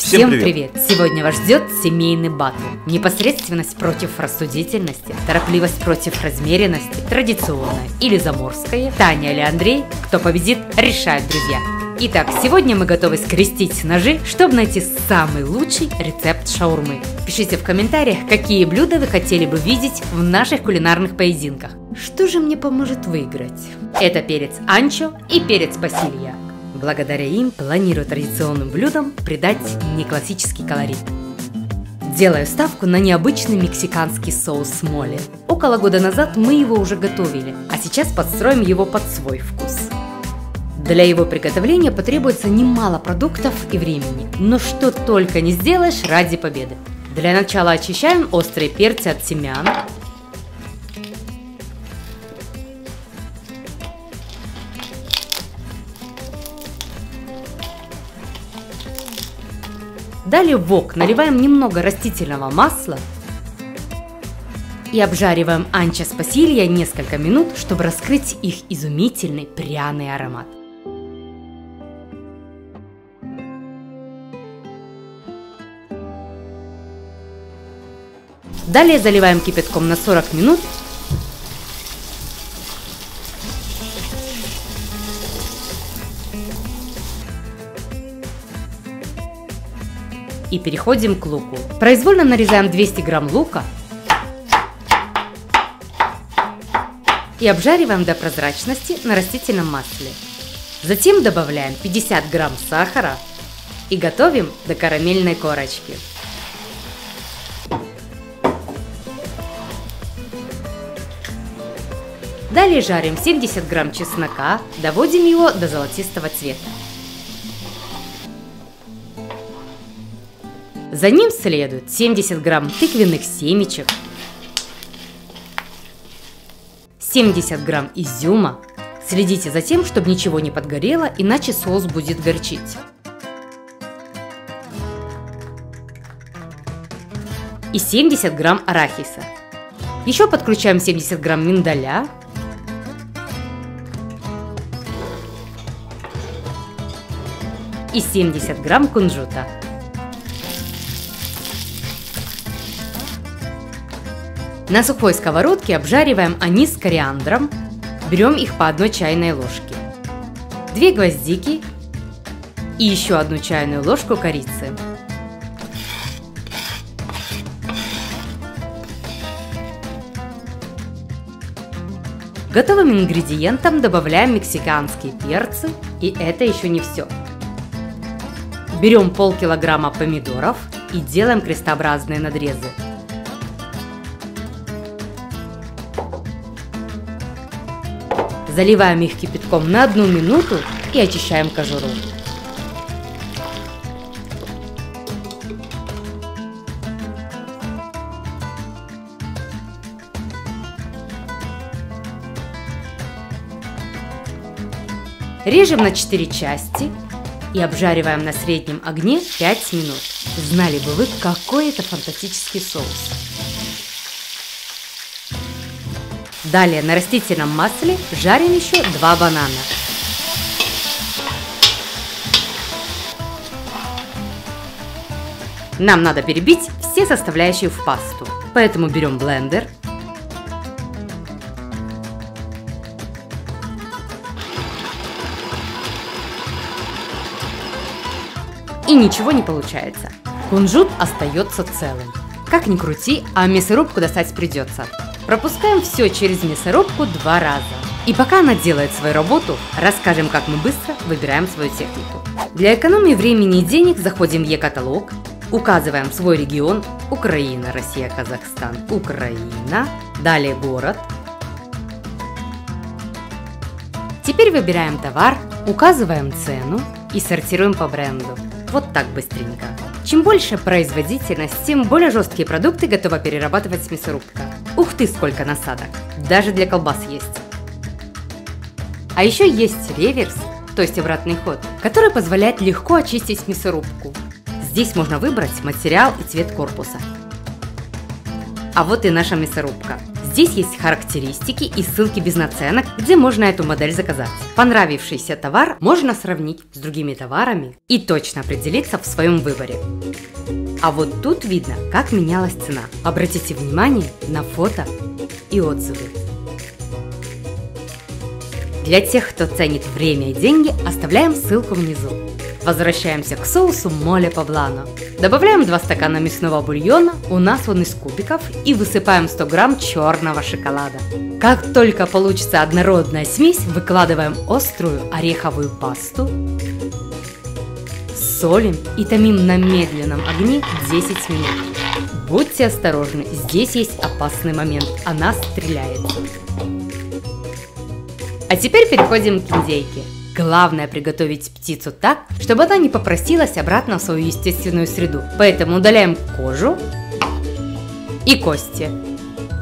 Всем привет! Сегодня вас ждет семейный батл. Непосредственность против рассудительности, торопливость против размеренности, традиционная или заморская, Таня или Андрей, кто победит, решают друзья. Итак, сегодня мы готовы скрестить ножи, чтобы найти самый лучший рецепт шаурмы. Пишите в комментариях, какие блюда вы хотели бы видеть в наших кулинарных поединках. Что же мне поможет выиграть? Это перец анчо и перец басилья. Благодаря им планирую традиционным блюдам придать неклассический колорит. Делаю ставку на необычный мексиканский соус моли. Около года назад мы его уже готовили, а сейчас подстроим его под свой вкус. Для его приготовления потребуется немало продуктов и времени, но что только не сделаешь ради победы. Для начала очищаем острые перцы от семян. Далее в вок наливаем немного растительного масла и обжариваем анчо с басилья несколько минут, чтобы раскрыть их изумительный пряный аромат. Далее заливаем кипятком на 40 минут. И переходим к луку. Произвольно нарезаем 200 грамм лука и обжариваем до прозрачности на растительном масле. Затем добавляем 50 грамм сахара и готовим до карамельной корочки. Далее жарим 70 грамм чеснока, доводим его до золотистого цвета. За ним следует 70 грамм тыквенных семечек, 70 грамм изюма. Следите за тем, чтобы ничего не подгорело, иначе соус будет горчить. И 70 грамм арахиса. Еще подключаем 70 грамм миндаля. И 70 грамм кунжута. На сухой сковородке обжариваем анис с кориандром, берем их по 1 чайной ложке, 2 гвоздики и еще 1 чайную ложку корицы. Готовым ингредиентам добавляем мексиканские перцы, и это еще не все. Берем полкилограмма помидоров и делаем крестообразные надрезы. Заливаем их кипятком на 1 минуту и очищаем кожуру. Режем на 4 части и обжариваем на среднем огне 5 минут. Знали бы вы, какой это фантастический соус! Далее на растительном масле жарим еще 2 банана. Нам надо перебить все составляющие в пасту, поэтому берем блендер. И ничего не получается. Кунжут остается целым. Как ни крути, а мясорубку достать придется. Пропускаем все через мясорубку 2 раза. И пока она делает свою работу, расскажем, как мы быстро выбираем свою технику. Для экономии времени и денег заходим в e-каталог, указываем свой регион: Украина, Россия, Казахстан, Украина, далее город. Теперь выбираем товар, указываем цену и сортируем по бренду. Вот так быстренько. Чем больше производительность, тем более жесткие продукты готова перерабатывать мясорубка. Ух ты, сколько насадок! Даже для колбас есть. А еще есть реверс, то есть обратный ход, который позволяет легко очистить мясорубку. Здесь можно выбрать материал и цвет корпуса. А вот и наша мясорубка. Здесь есть характеристики и ссылки без наценок, где можно эту модель заказать. Понравившийся товар можно сравнить с другими товарами и точно определиться в своем выборе. А вот тут видно, как менялась цена. Обратите внимание на фото и отзывы. Для тех, кто ценит время и деньги, оставляем ссылку внизу. Возвращаемся к соусу моле поблано. Добавляем 2 стакана мясного бульона, у нас он из кубиков, и высыпаем 100 грамм черного шоколада. Как только получится однородная смесь, выкладываем острую ореховую пасту, солим и томим на медленном огне 10 минут. Будьте осторожны, здесь есть опасный момент, она стреляет. А теперь переходим к индейке. Главное приготовить птицу так, чтобы она не попросилась обратно в свою естественную среду. Поэтому удаляем кожу и кости.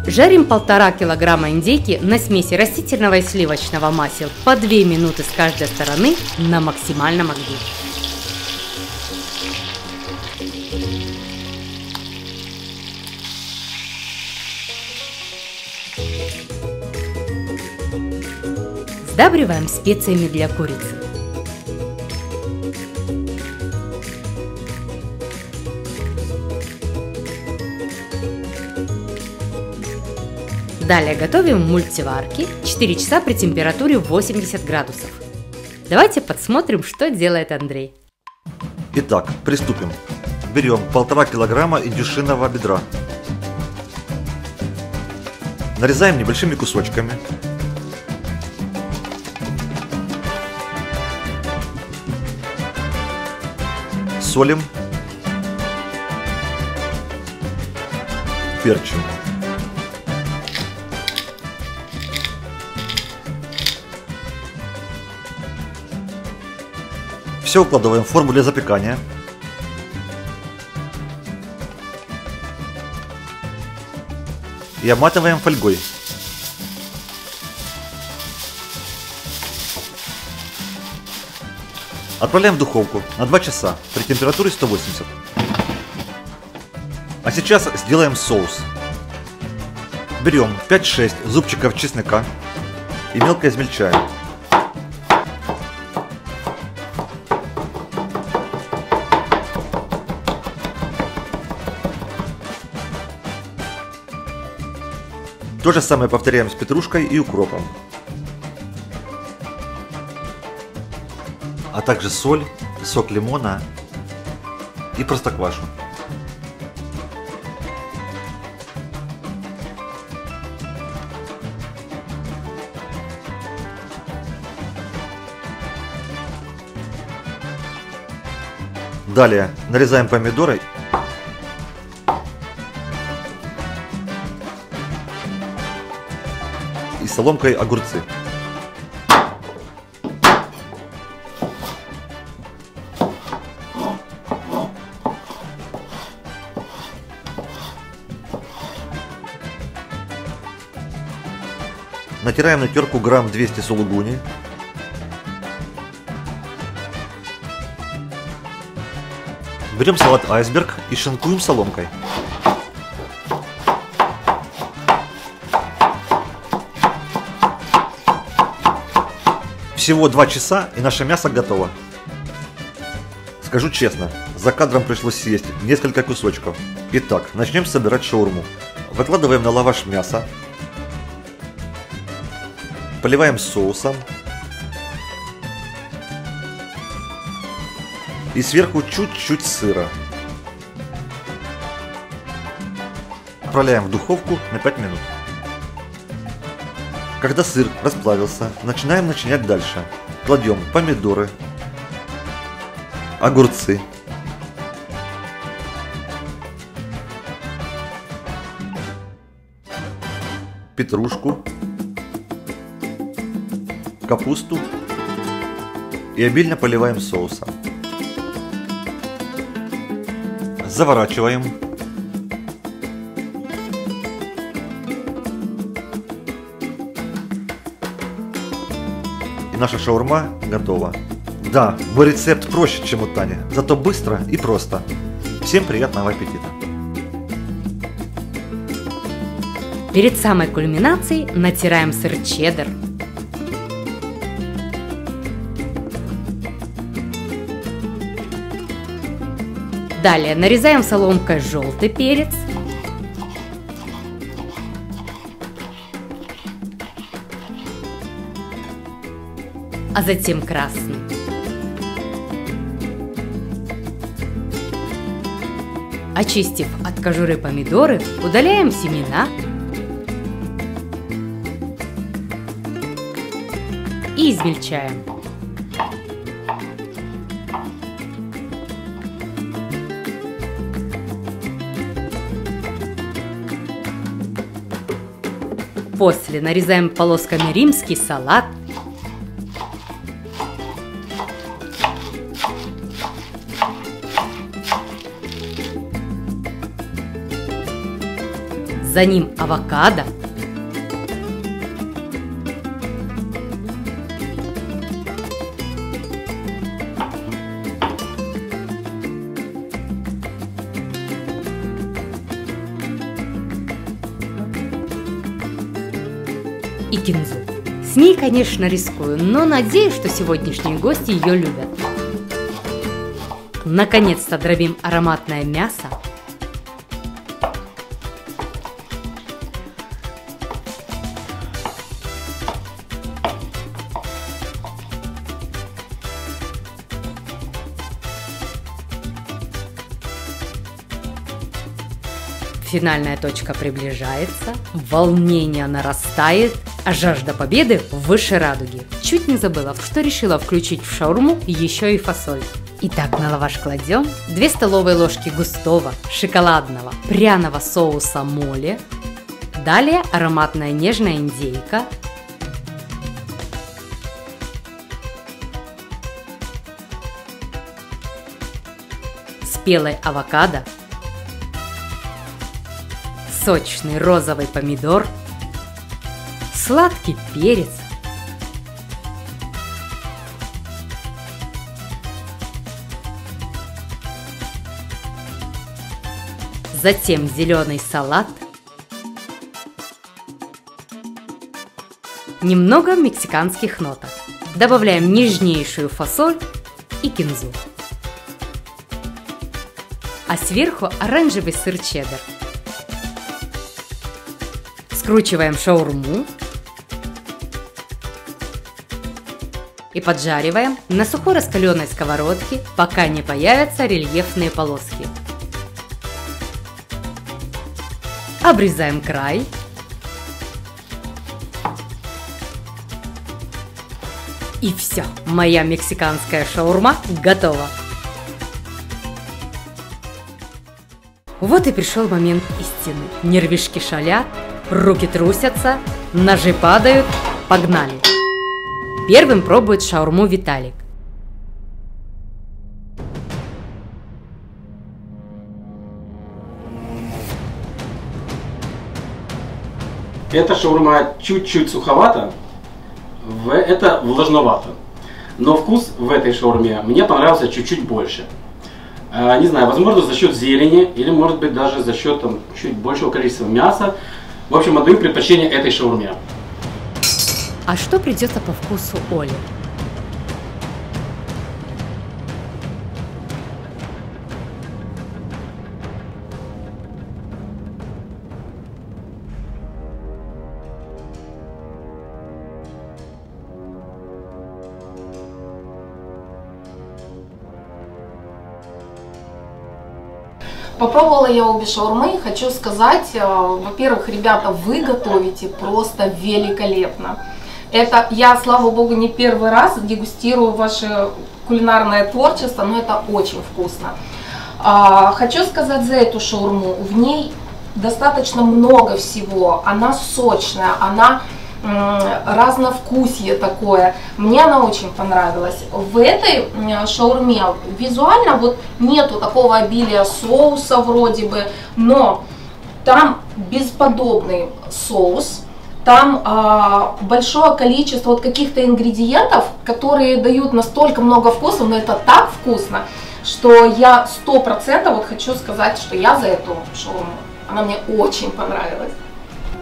Жарим 1,5 килограмма индейки на смеси растительного и сливочного масел по 2 минуты с каждой стороны на максимальном огне. Сдабриваем специями для курицы. Далее готовим в мультиварке 4 часа при температуре 80 градусов. Давайте подсмотрим, что делает Андрей. Итак, приступим. Берем 1,5 килограмма индюшиного бедра. Нарезаем небольшими кусочками. Солим, перчим. Все укладываем в форму для запекания. И обматываем фольгой. Отправляем в духовку на 2 часа при температуре 180. А сейчас сделаем соус. Берем 5-6 зубчиков чеснока и мелко измельчаем. То же самое повторяем с петрушкой и укропом. А также соль, сок лимона и простоквашу. Далее нарезаем помидоры и соломкой огурцы. Натираем на терку грамм 200 сулугуни. Берем салат айсберг и шинкуем соломкой. Всего 2 часа и наше мясо готово. Скажу честно, за кадром пришлось съесть несколько кусочков. Итак, начнем собирать шаурму. Выкладываем на лаваш мясо. Поливаем соусом. И сверху чуть-чуть сыра. Отправляем в духовку на 5 минут. Когда сыр расплавился, начинаем начинять дальше. Кладем помидоры, огурцы, петрушку, капусту и обильно поливаем соусом. Заворачиваем. И наша шаурма готова. Да, мой рецепт проще, чем у Тани, зато быстро и просто. Всем приятного аппетита! Перед самой кульминацией натираем сыр чеддер. Далее нарезаем соломкой желтый перец. А затем красный. Очистив от кожуры помидоры, удаляем семена и измельчаем. После нарезаем полосками римский салат. За ним авокадо. И кинзу. С ней, конечно, рискую, но надеюсь, что сегодняшние гости ее любят. Наконец-то дробим ароматное мясо. Финальная точка приближается, волнение нарастает, а жажда победы выше радуги. Чуть не забыла, что решила включить в шаурму еще и фасоль. Итак, на лаваш кладем 2 столовые ложки густого, шоколадного, пряного соуса моле. Далее ароматная нежная индейка. Спелый авокадо. Сочный розовый помидор, сладкий перец, затем зеленый салат, немного мексиканских ноток. Добавляем нежнейшую фасоль и кинзу, а сверху оранжевый сыр чеддер. Скручиваем шаурму и поджариваем на сухой раскаленной сковородке, пока не появятся рельефные полоски. Обрезаем край. И все, моя мексиканская шаурма готова. Вот и пришел момент истины. Нервишки шалят. Руки трусятся, ножи падают, погнали! Первым пробует шаурму Виталик. Эта шаурма чуть-чуть суховата, это влажновато. Но вкус в этой шаурме мне понравился чуть-чуть больше. Не знаю, возможно за счет зелени или может быть даже за счет чуть большего количества мяса. В общем, отдаю предпочтение этой шаурме. А что придется по вкусу Оле? Попробовала я обе шаурмы, хочу сказать, во-первых, ребята, вы готовите просто великолепно. Это я, слава богу, не первый раз дегустирую ваше кулинарное творчество, но это очень вкусно. Хочу сказать за эту шаурму, в ней достаточно много всего, она сочная, она разновкусие такое. Мне она очень понравилась. В этой шаурме визуально вот нету такого обилия соуса вроде бы, но там бесподобный соус. Там большое количество вот каких-то ингредиентов, которые дают настолько много вкуса, но это так вкусно, что я 100% вот хочу сказать, что я за эту шаурму. Она мне очень понравилась.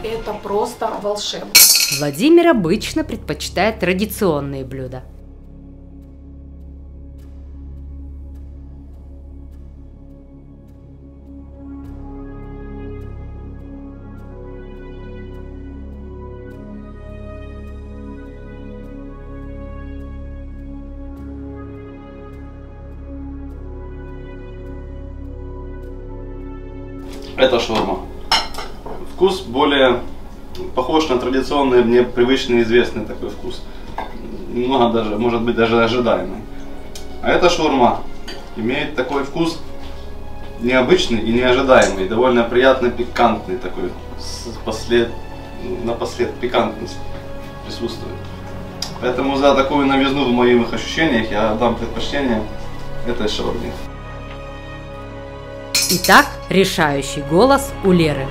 Это просто волшебно. Владимир обычно предпочитает традиционные блюда. Это шаурма. Вкус более похож на традиционный, мне привычный, известный такой вкус. Немного даже, может быть, даже ожидаемый. А эта шаурма имеет такой вкус необычный и неожидаемый, довольно приятно пикантный такой, напослед пикантность присутствует. Поэтому за такую новизну в моих ощущениях я дам предпочтение этой шаурме. Итак, решающий голос у Леры.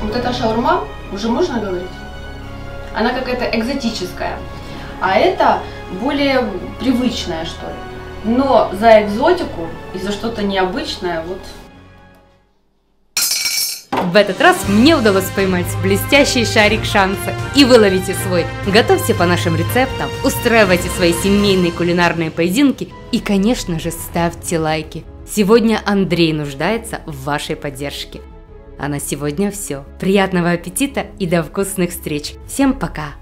Вот эта шаурма, уже можно говорить? Она какая-то экзотическая, а это более привычная, что ли. Но за экзотику и за что-то необычное, вот... В этот раз мне удалось поймать блестящий шарик шанса, и вы ловите свой. Готовьте по нашим рецептам, устраивайте свои семейные кулинарные поединки и, конечно же, ставьте лайки. Сегодня Андрей нуждается в вашей поддержке. А на сегодня все. Приятного аппетита и до вкусных встреч. Всем пока!